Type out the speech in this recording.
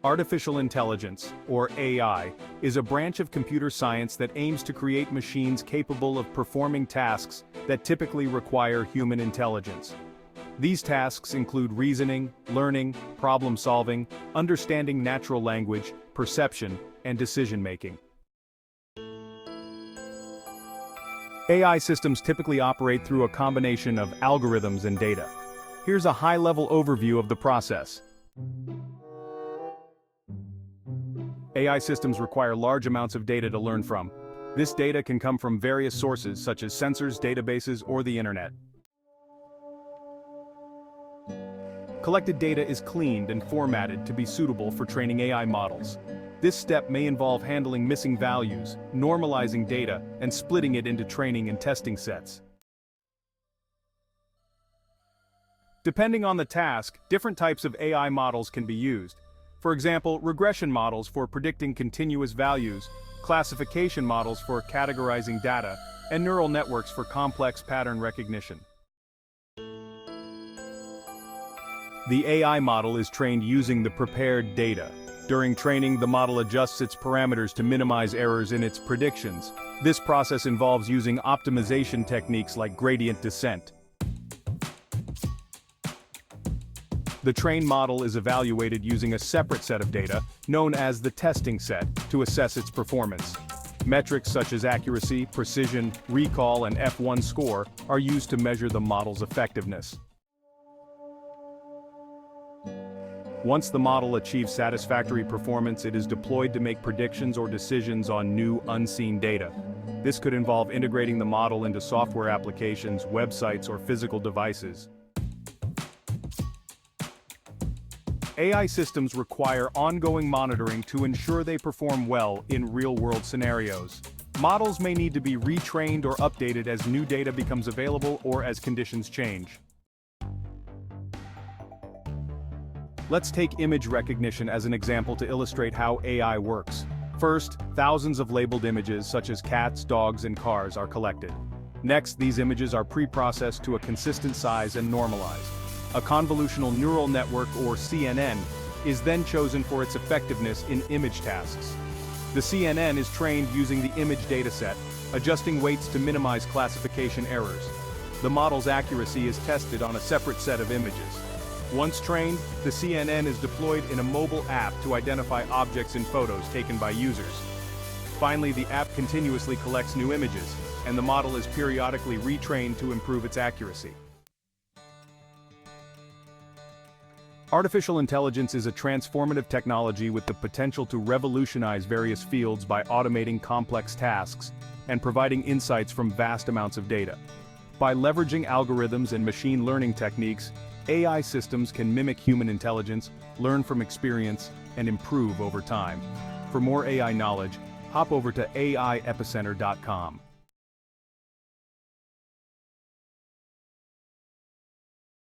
Artificial intelligence, or AI, is a branch of computer science that aims to create machines capable of performing tasks that typically require human intelligence. These tasks include reasoning, learning, problem-solving, understanding natural language, perception, and decision-making. AI systems typically operate through a combination of algorithms and data. Here's a high-level overview of the process. AI systems require large amounts of data to learn from. This data can come from various sources such as sensors, databases, or the internet. Collected data is cleaned and formatted to be suitable for training AI models. This step may involve handling missing values, normalizing data, and splitting it into training and testing sets. Depending on the task, different types of AI models can be used. For example, regression models for predicting continuous values, classification models for categorizing data, and neural networks for complex pattern recognition. The AI model is trained using the prepared data. During training, the model adjusts its parameters to minimize errors in its predictions. This process involves using optimization techniques like gradient descent. The trained model is evaluated using a separate set of data, known as the testing set, to assess its performance. Metrics such as accuracy, precision, recall, and F1 score are used to measure the model's effectiveness. Once the model achieves satisfactory performance, it is deployed to make predictions or decisions on new, unseen data. This could involve integrating the model into software applications, websites, or physical devices. AI systems require ongoing monitoring to ensure they perform well in real-world scenarios. Models may need to be retrained or updated as new data becomes available or as conditions change. Let's take image recognition as an example to illustrate how AI works. First, thousands of labeled images such as cats, dogs, and cars are collected. Next, these images are pre-processed to a consistent size and normalized. A convolutional neural network, or CNN, is then chosen for its effectiveness in image tasks. The CNN is trained using the image dataset, adjusting weights to minimize classification errors. The model's accuracy is tested on a separate set of images. Once trained, the CNN is deployed in a mobile app to identify objects in photos taken by users. Finally, the app continuously collects new images, and the model is periodically retrained to improve its accuracy. Artificial intelligence is a transformative technology with the potential to revolutionize various fields by automating complex tasks and providing insights from vast amounts of data. By leveraging algorithms and machine learning techniques, AI systems can mimic human intelligence, learn from experience, and improve over time. For more AI knowledge, hop over to Ai-Epicentre.com.